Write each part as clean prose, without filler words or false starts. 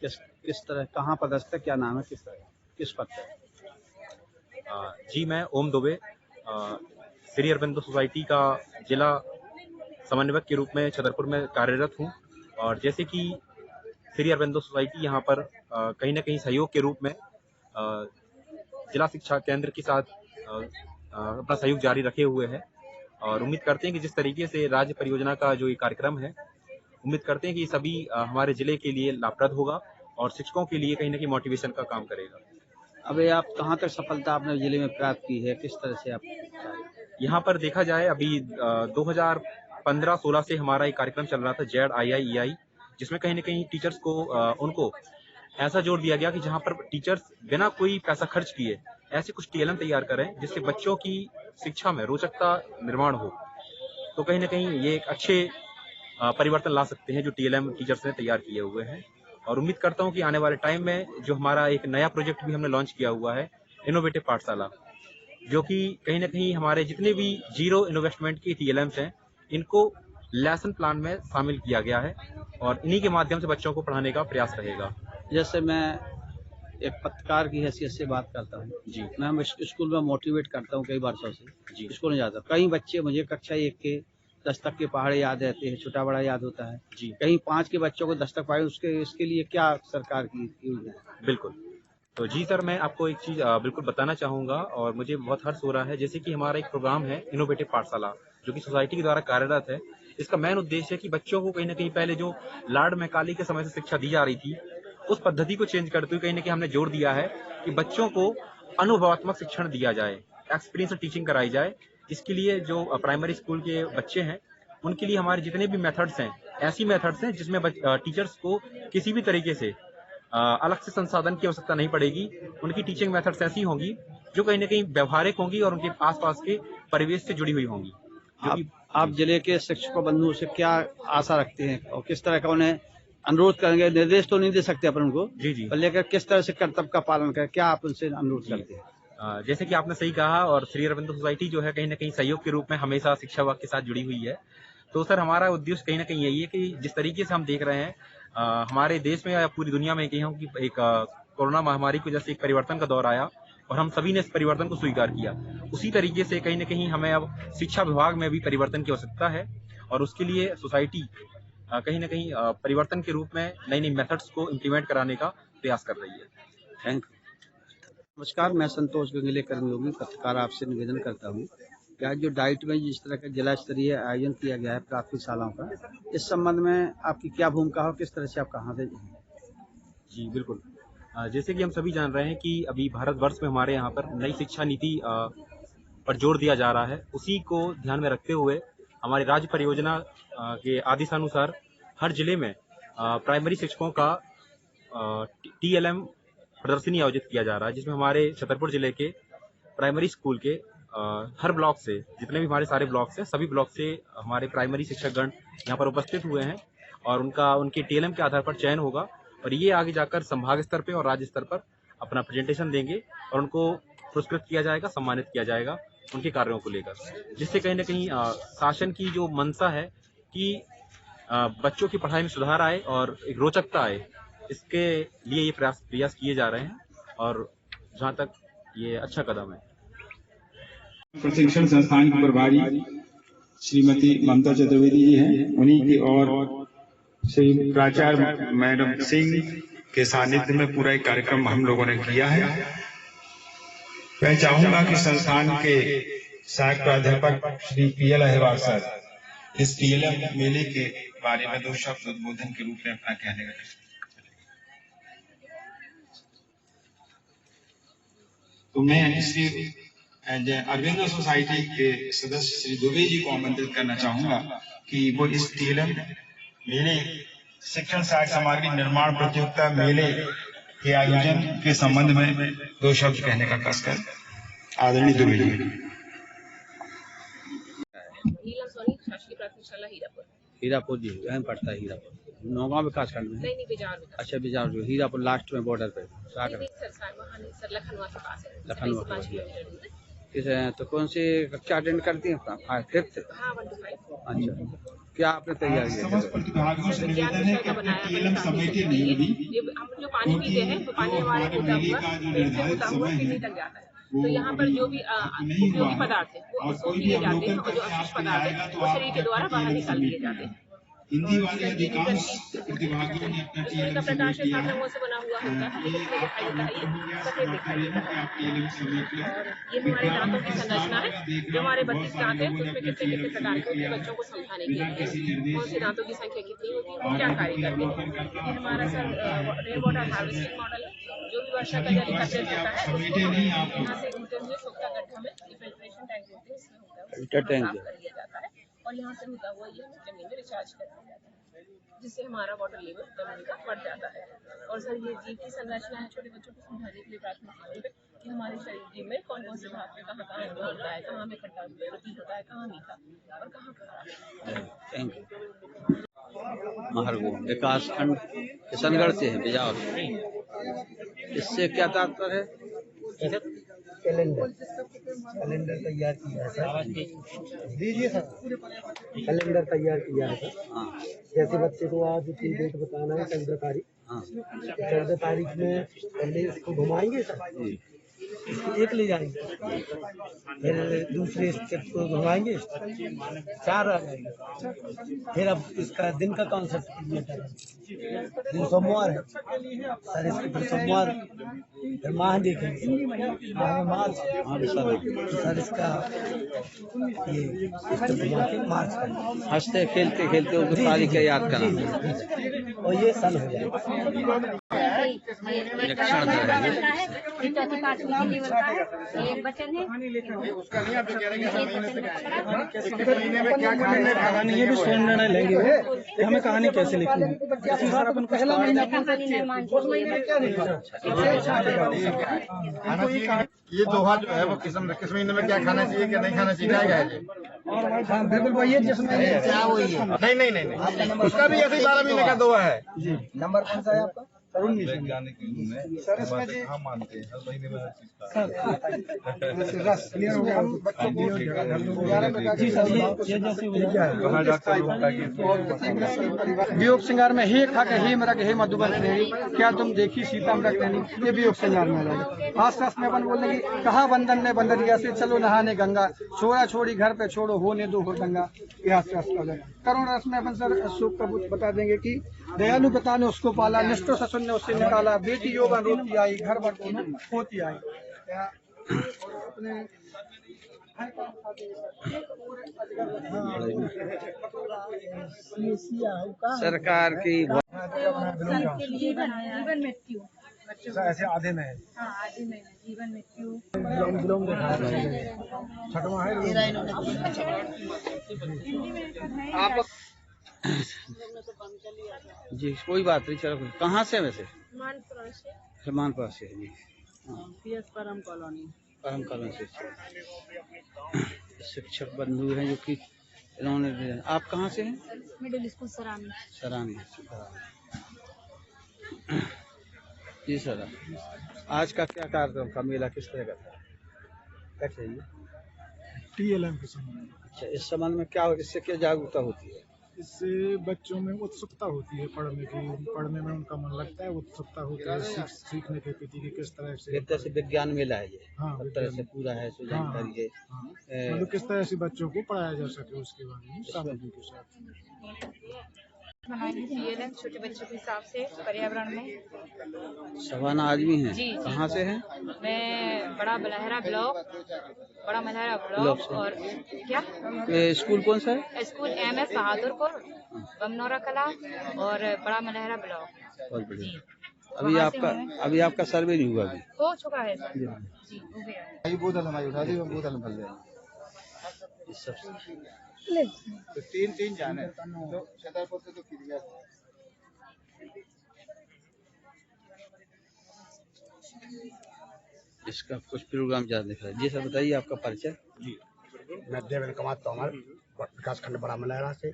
किस किस तरह, कहाँ पदस्थ है, क्या नाम है, किस तरह, किस पद पे? जी, मैं ओम दुबे श्री अरबिंदो सोसाइटी का जिला समन्वयक के रूप में छतरपुर में कार्यरत हूँ। और जैसे कि श्री अरबिंदो सोसाइटी यहाँ पर कहीं न कहीं सहयोग के रूप में जिला शिक्षा केंद्र के साथ अपना सहयोग जारी रखे हुए है। और उम्मीद करते हैं कि जिस तरीके से राज्य परियोजना का जो ये कार्यक्रम है, उम्मीद करते हैं कि सभी हमारे जिले के लिए लाभप्रद होगा और शिक्षकों के लिए कहीं न कहीं मोटिवेशन का काम करेगा। अभी आप कहाँ तक सफलता अपने जिले में प्राप्त की है, किस तरह से आप? यहाँ पर देखा जाए अभी 2015-16 से हमारा एक कार्यक्रम चल रहा था ZIIEI, जिसमें कहीं न कहीं टीचर्स को उनको ऐसा जोर दिया गया कि जहाँ पर टीचर्स बिना कोई पैसा खर्च किए ऐसे कुछ TLM तैयार करें जिससे बच्चों की शिक्षा में रोचकता निर्माण हो। तो कहीं न कहीं ये एक अच्छे परिवर्तन ला सकते हैं जो TLM टीचर्स ने तैयार किए हुए हैं। और उम्मीद करता हूँ कि आने वाले टाइम में जो हमारा एक नया प्रोजेक्ट भी हमने लॉन्च किया हुआ है, इनोवेटिव पाठशाला, जो कि कहीं न कहीं हमारे जितने भी जीरो इन्वेस्टमेंट की TLMs हैं, इनको लेसन प्लान में शामिल किया गया है और इन्हीं के माध्यम से बच्चों को पढ़ाने का प्रयास रहेगा। जैसे मैं एक पत्रकार की हैसियत से बात करता हूँ जी, मैं स्कूल में मोटिवेट करता हूँ कई वर्षों से। जी, स्कूल में जाता हूँ, कई बच्चे मुझे कक्षा 1 के 10 तक के पहाड़े याद रहते हैं, छोटा बड़ा याद होता है। जी, कहीं 5 के बच्चों को 10 तक पढ़ाए, उसके इसके लिए क्या सरकार की योजना है? बिल्कुल। तो जी सर, मैं आपको एक चीज़ बिल्कुल बताना चाहूँगा और मुझे बहुत हर्ष हो रहा है, जैसे कि हमारा एक प्रोग्राम है इनोवेटिव पाठशाला, जो कि सोसाइटी के द्वारा कार्यरत है। इसका मेन उद्देश्य है कि बच्चों को कहीं न कहीं पहले जो लाड मैकाले के समय से शिक्षा दी जा रही थी, उस पद्धति को चेंज करते हुए कहीं न कहीं हमने जोर दिया है कि बच्चों को अनुभवात्मक शिक्षण दिया जाए, एक्सपीरियंस टीचिंग कराई जाए। इसके लिए जो प्राइमरी स्कूल के बच्चे हैं, उनके लिए हमारे जितने भी मेथड्स हैं, ऐसी मेथड्स हैं जिसमें टीचर्स को किसी भी तरीके से अलग से संसाधन की आवश्यकता नहीं पड़ेगी। उनकी टीचिंग मेथड्स ऐसी होंगी जो कहीं न कहीं व्यावहारिक होंगी और उनके आस-पास के परिवेश से जुड़ी हुई होंगी। जो कि आप जिले के शिक्षकों बंधुओं से क्या आशा रखते हैं और किस तरह का उन्हें अनुरोध करेंगे? निर्देश तो नहीं दे सकते अपन उनको, जी, जी। पर लेकर किस तरह से कर्तव्य का पालन करें, क्या आप उनसे अनुरोध करते हैं? जैसे कि आपने सही कहा और श्री अरबिंदो सोसाइटी जो है कहीं न कहीं सहयोग के रूप में हमेशा शिक्षा विभाग के साथ जुड़ी हुई है। तो सर हमारा उद्देश्य कहीं न कहीं यही है कि जिस तरीके से हम देख रहे हैं हमारे देश में या पूरी दुनिया में कहीं कि एक कोरोना महामारी की वजह से एक परिवर्तन का दौर आया और हम सभी ने इस परिवर्तन को स्वीकार किया। उसी तरीके से कहीं न कहीं हमें अब शिक्षा विभाग में भी परिवर्तन की आवश्यकता है और उसके लिए सोसाइटी कहीं न कहीं परिवर्तन के रूप में नई-नई मेथड्स को इम्प्लीमेंट कराने का प्रयास कर रही है। Thank you. नमस्कार, मैं संतोष गंगले कर्मयोगी पत्रकार आपसे निवेदन करता हूँ कि आज जो डाइट में जिस तरह का जिला स्तरीय आयोजन किया गया है प्राथमिक शालाओं का, इस संबंध में आपकी क्या भूमिका हो, किस तरह से आप कहाँ से? जी, बिल्कुल। जैसे कि हम सभी जान रहे हैं कि अभी भारतवर्ष में हमारे यहाँ पर नई शिक्षा नीति पर जोर दिया जा रहा है। उसी को ध्यान में रखते हुए हमारी राज्य परियोजना के आदेशानुसार हर जिले में प्राइमरी शिक्षकों का TLM प्रदर्शनी आयोजित किया जा रहा है, जिसमें हमारे छतरपुर जिले के प्राइमरी स्कूल के हर ब्लॉक से जितने भी हमारे सारे ब्लॉक्स हैं, सभी ब्लॉक से हमारे प्राइमरी शिक्षकगण यहाँ पर उपस्थित हुए हैं और उनके TLM के आधार पर चयन होगा और ये आगे जाकर संभाग स्तर पे और राज्य स्तर पर अपना प्रेजेंटेशन देंगे और उनको पुरस्कृत किया जाएगा, सम्मानित किया जाएगा उनके कार्यों को लेकर, जिससे कहीं न कहीं शासन की जो मंशा है कि बच्चों की पढ़ाई में सुधार आए और एक रोचकता आए, इसके लिए ये प्रयास किए जा रहे हैं और जहाँ तक ये अच्छा कदम है। प्रशिक्षण संस्थान की प्रभारी श्रीमती ममता चतुर्वेदी जी हैं, उन्हीं की और श्री प्राचार्य मैडम सिंह के सानिध्य में पूरा एक कार्यक्रम हम लोगों ने किया है। मैं चाहूंगा कि संस्थान के सहायक प्राध्यापक श्री PL अहिरवार सर इस TLM मेले के बारे में 2 शब्द उद्बोधन के रूप में अपना कहने लगे। तो मैं श्री अरविंदो सोसाइटी के सदस्य श्री दुबे जी को आमंत्रित करना चाहूंगा कि वो इस TLM मेले शिक्षण सहायक सामग्री निर्माण प्रतियोगिता मेले के आयोजन के संबंध में 2 शब्द कहने का कष्ट कर। आदरणीय दुबे जी। शासकीय प्राथमिक शाला हीरापुर। हीरापुर जी, वहीं पड़ता है हीरापुर, नौगांव विकास खंड में? नहीं, बिजार विकास। अच्छा, बिजार जो हीरापुर लास्ट में बॉर्डर पे नहीं, सर वहाँ नहीं सर, लखनवा के पास है। लखनवा के 5 पास। किलोमीटर दूर है। तो कौन सी कक्षा अटेंड करती हैं? 5th? हाँ, 1 to 5। अच्छा, क्या आपने तैयारी है? समस्त प्रतिभागियों से निवेदन है कि अपने TLM समेटे नहीं अभी। हम पानी पीते हैं तो पानी हमारे होता हुआ पेट से होता हुआ किडनी तक जाता है। तो यहाँ पर जो भी उपयोगी पदार्थ है वो उसको पिए जाते हैं और जो अपशिष्ट पदार्थ है वो शरीर के द्वारा बाहर निकाल दिए जाते हैं। हिंदी वाले अधिकांश प्रतिभागियों ने अपना उसमें का प्रकाश 7 रंगों से बना हुआ होता है, लेकिन इसमें दिखाई देता है ये सफेद दिखाई देता है। और ये हमारे दांतों की संरचना है। जो हमारे 32 दांत हैं उसमें कितने कितने प्रकार के होते हैं बच्चों को समझाने के लिए कौन से दांतों की संख्या कितनी होती है वो क्या कार्य करते हैं। ये हमारा sir rain water harvesting model है। जो भी वर्षा का जल एकत्रित होता है उसको यहाँ से होते हुए सोखता गड्ढा में फिल्ट्रेशन टैंक होते हैं इसमें होता है उसको साफ कर लिया जाता है और यहाँ से होता हुआ ये हमें जमीन में रिचार्ज कर दिया जाता है, जिससे हमारा वाटर लेवल जमीन का बढ़ जाता है। और सर ये जीव की संरचना है, छोटे बच्चों को समझाने के लिए प्राथमिक स्तर पे कि हमारे शरीर में कौन कौन से भाग में कहाँ कहाँ होता है, कहाँ में खट्टा प्रतीत होता है, कहाँ मीठा और कहाँ खारा। Thank you. महरगो विकास खंड किशनगढ़ से है बिजावर से। इससे क्या तात्पर्य है? कैलेंडर तैयार किया है सर। दीजिए सर, कैलेंडर तैयार किया है सर। हाँ जैसे बच्चे को आज की डेट बताना है 14 तारीख, हाँ 14 तारीख में पहले इसको घुमाएंगे सर, जी इसको एक ले जाएंगे, फिर दूसरे स्टेप को घुमाएंगे 4 आ जाएंगे। फिर अब इसका दिन का कॉन्सेप्ट क्लियर करेंगे। दिन सोमवार है सर, इसको फिर सोमवार फिर माह देखेंगे, माह में मार्च सर, इसका ये घुमा के मार्च करेंगे। हंसते खेलते खेलते उनको तारीख याद करना और ये सन हो जाएगा। लक्षण है ये चौथी पांचवी के लेवल का है, एक बचन है। कहानी है भी स्वयं निर्णय लेंगे कि हमें कहानी कैसे लिखनी है। पहला महीना कहानी निर्माण के लिए ये दोहा जो है वो किस महीने में क्या खाना चाहिए क्या नहीं खाना चाहिए जाएगा ये। हाँ बिल्कुल वही है जिसमें क्या वही है नहीं उसका भी ऐसे ही 12 महीने का दोहा है। नंबर कौन सा है आपका? वैज्ञानिक सर इसमें जी हम मानते हैं हर महीने में हर चीज का रस क्लियर हो गया। हम बच्चों को 11 प्रकार की वियोग श्रृंगार में हे खग हे मृग हे मधुबन श्रेणी, क्या तुम देखी सीता मृग नैनी, ये वियोग श्रृंगार में रहेगा। हास रस में अपन बोलने की कहा बंधन में बंदरिया से चलो नहाने गंगा, छोड़ा छोड़ी घर पे छोड़ो होने दो हुड़दंगा, ये हास रस का है। करुण रस में अपन सर सुख का बता देंगे कि दयालु पिता ने उसको पाला, निष्ठुर ससुर ने उससे निकाला, बेटी योगा रोती आई, घर भर दोनों होती आई। सरकार की जीवन मृत्यु ऐसे आधे में है। हाँ आदि में जीवन मृत्यु छठवां है आप जी कोई बात नहीं चलो। कहाँ से वैसे? मानपुरा से जी। परम कॉलोनी परम कॉलोनी से शिक्षक बंधु हैं जो कि इन्होंने। आप कहाँ से हैं? Middle school Sarani. सरानी जी सर। आज का क्या कार्यक्रम का मेला किस तरह का था? क्या चाहिए? TLM के संबंध में। अच्छा, इस संबंध में क्या इससे क्या जागरूकता होती है? इससे बच्चों में उत्सुकता होती है पढ़ने में उनका मन लगता है, उत्सुकता होती है सीखने के प्रति कि किस तरह से। एक तरह से विज्ञान मेला है ये। हाँ, सब तरह से पूरा है सो जानकारी है। मतलब किस तरह से बच्चों को पढ़ाया जा सके उसके बारे में सामग्री के साथ। TLM छोटे बच्चों के हिसाब से पर्यावरण में। सवाना आदमी हैं। जी। कहाँ से हैं? मैं बड़ा मलहरा ब्लॉक से। और क्या स्कूल कौन सा है? स्कूल MS बहादुरपुर बमनौरा कला और बड़ा मलहरा ब्लॉक। बहुत बढ़िया। जी अभी वहाँ से आपका हूँ अभी आपका सर्वे नहीं हुआ अभी? हो चुका है सर। जी हो गया है। बोतल हमारी उठा दी बोतल भर ले इस सब तो तीन जाने तो छतरपुर से तो किया इसका कुछ प्रोग्राम ज्यादा दिख रहा है। जी सर बताइए आपका परिचय। जी मैं देवेंद्र कुमार तोमर विकास खंड बड़ा मलहरा से।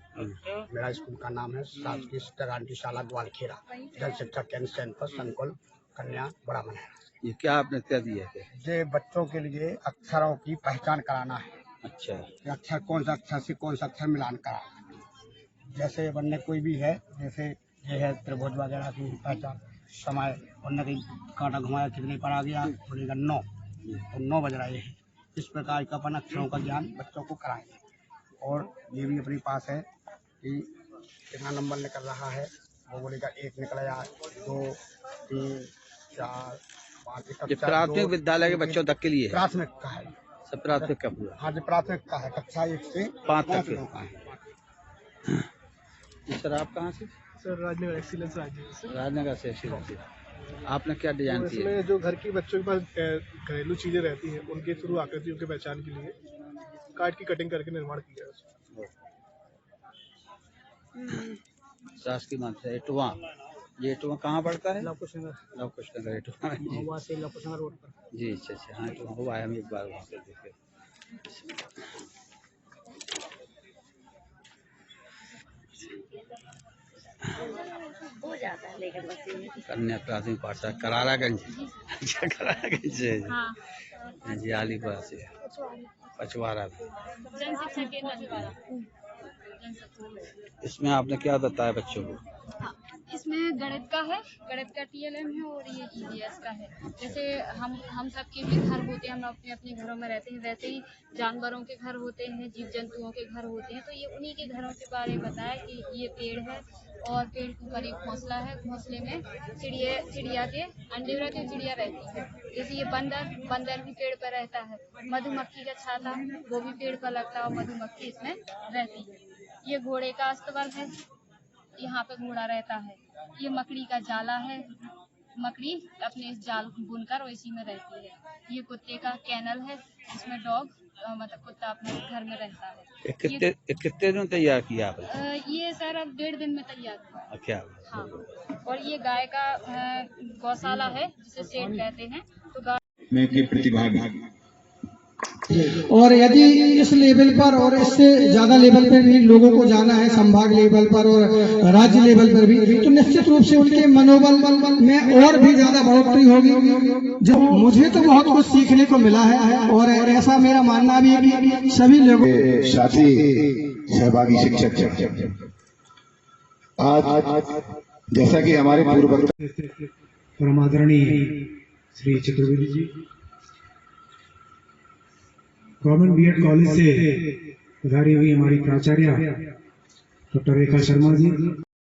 मेरा स्कूल का नाम है शासकीय गारंटी शाला ग्वालखेड़ा, जल शिक्षा केंद्र सैनपुर संकुल कन्या बड़ा मलहरा। ये क्या आपने क्या दिया है? ये बच्चों के लिए अक्षरों की पहचान कराना है। अच्छा। अक्षर कौन सा अक्षर से कौन सा अक्षर मिलान कराना है। जैसे बनने कोई भी है, जैसे ये है त्रिभुज वगैरह की पहचान, समय उन्होंने कहीं कांटा घुमाया कितने पर आ गया, बोलेगा 9 और 9 बज रहा है। इस प्रकार का अपन अक्षरों का ज्ञान बच्चों को कराएंगे। और ये भी अपने पास है कि कितना नंबर निकल रहा है, वो बोलेगा 1 निकला या 2 3 4 5। ये प्राथमिक विद्यालय के बच्चों तक के लिए है? प्राथमिक का है सब प्राथमिक का पूरा? हाँ जी, प्राथमिक का है, कक्षा 1 से 5 तक का है। के। सर आप कहाँ से? सर राजनगर एक्सीलेंस राजनगर से। आपने क्या डिजाइन किया? इसमें जो घर की बच्चों के पास घरेलू चीजें रहती हैं, उनके थ्रू आकृतियों की पहचान के लिए कार्ड की कटिंग करके निर्माण किया है। शासकीय माध्यम से एटुआ। ये एटुआ कहाँ पड़ता है? लवकुशनगर एटुआ जी। वहाँ से लवकुशनगर रोड पर। जी अच्छा। हाँ एटुआ हुआ है, हम एक बार वहाँ पे देखे। हो जाता है लेकिन बस ये कन्या प्राथमिक पाठशाला करारागंज। अच्छा करारागंज से है जी। हाँ जी आलीपुर से पचवारा। जन शिक्षा केंद्र द्वारा इसमें आपने क्या बताया बच्चों को? हाँ, इसमें गणित का है, गणित का TLM है और ये EVS का है। जैसे हम सबके भी घर होते हैं, हम अपने अपने घरों में रहते हैं, वैसे ही जानवरों के घर होते हैं, जीव जंतुओं के घर होते हैं। तो ये उन्हीं के घरों के बारे में बताया कि ये पेड़ है और पेड़ के ऊपर एक घोंसला है, घोंसले में चिड़िया के अंडे रहते हैं, चिड़िया रहती है। जैसे ये बंदर भी पेड़ पर रहता है, मधुमक्खी का छाता वो भी पेड़ पर लगता है और मधुमक्खी इसमें रहती है। ये घोड़े का अस्तबल है, यहाँ पे घोड़ा रहता है। ये मकड़ी का जाला है, मकड़ी अपने इस जाल को बुनकर इसी में रहती है। ये कुत्ते का कैनल है, जिसमें डॉग मतलब कुत्ता अपने घर में रहता है। कितने दिन तैयार किया आपने? ये सर अब 1.5 दिन में तैयार हुआ। क्या? हाँ, और ये गाय का गौशाला है, जिसे शेड कहते हैं। तो गाय में के प्रतिभाग और यदि इस लेवल पर और इससे ज्यादा लेवल पर भी लोगों को जाना है, संभाग लेवल पर और राज्य लेवल पर भी, तो निश्चित रूप से उनके मनोबल में और भी ज्यादा बढ़ोतरी होगी। जो मुझे तो बहुत कुछ सीखने को मिला है और ऐसा मेरा मानना भी है कि सभी लोगों साथी सहभागी शिक्षक आज जैसा कि हमारे पूर्व परम आदरणीय Shri Chaturvedi ji, government BEd college से पधारी हुई हमारी प्राचार्य डॉक्टर रेखा शर्मा जी,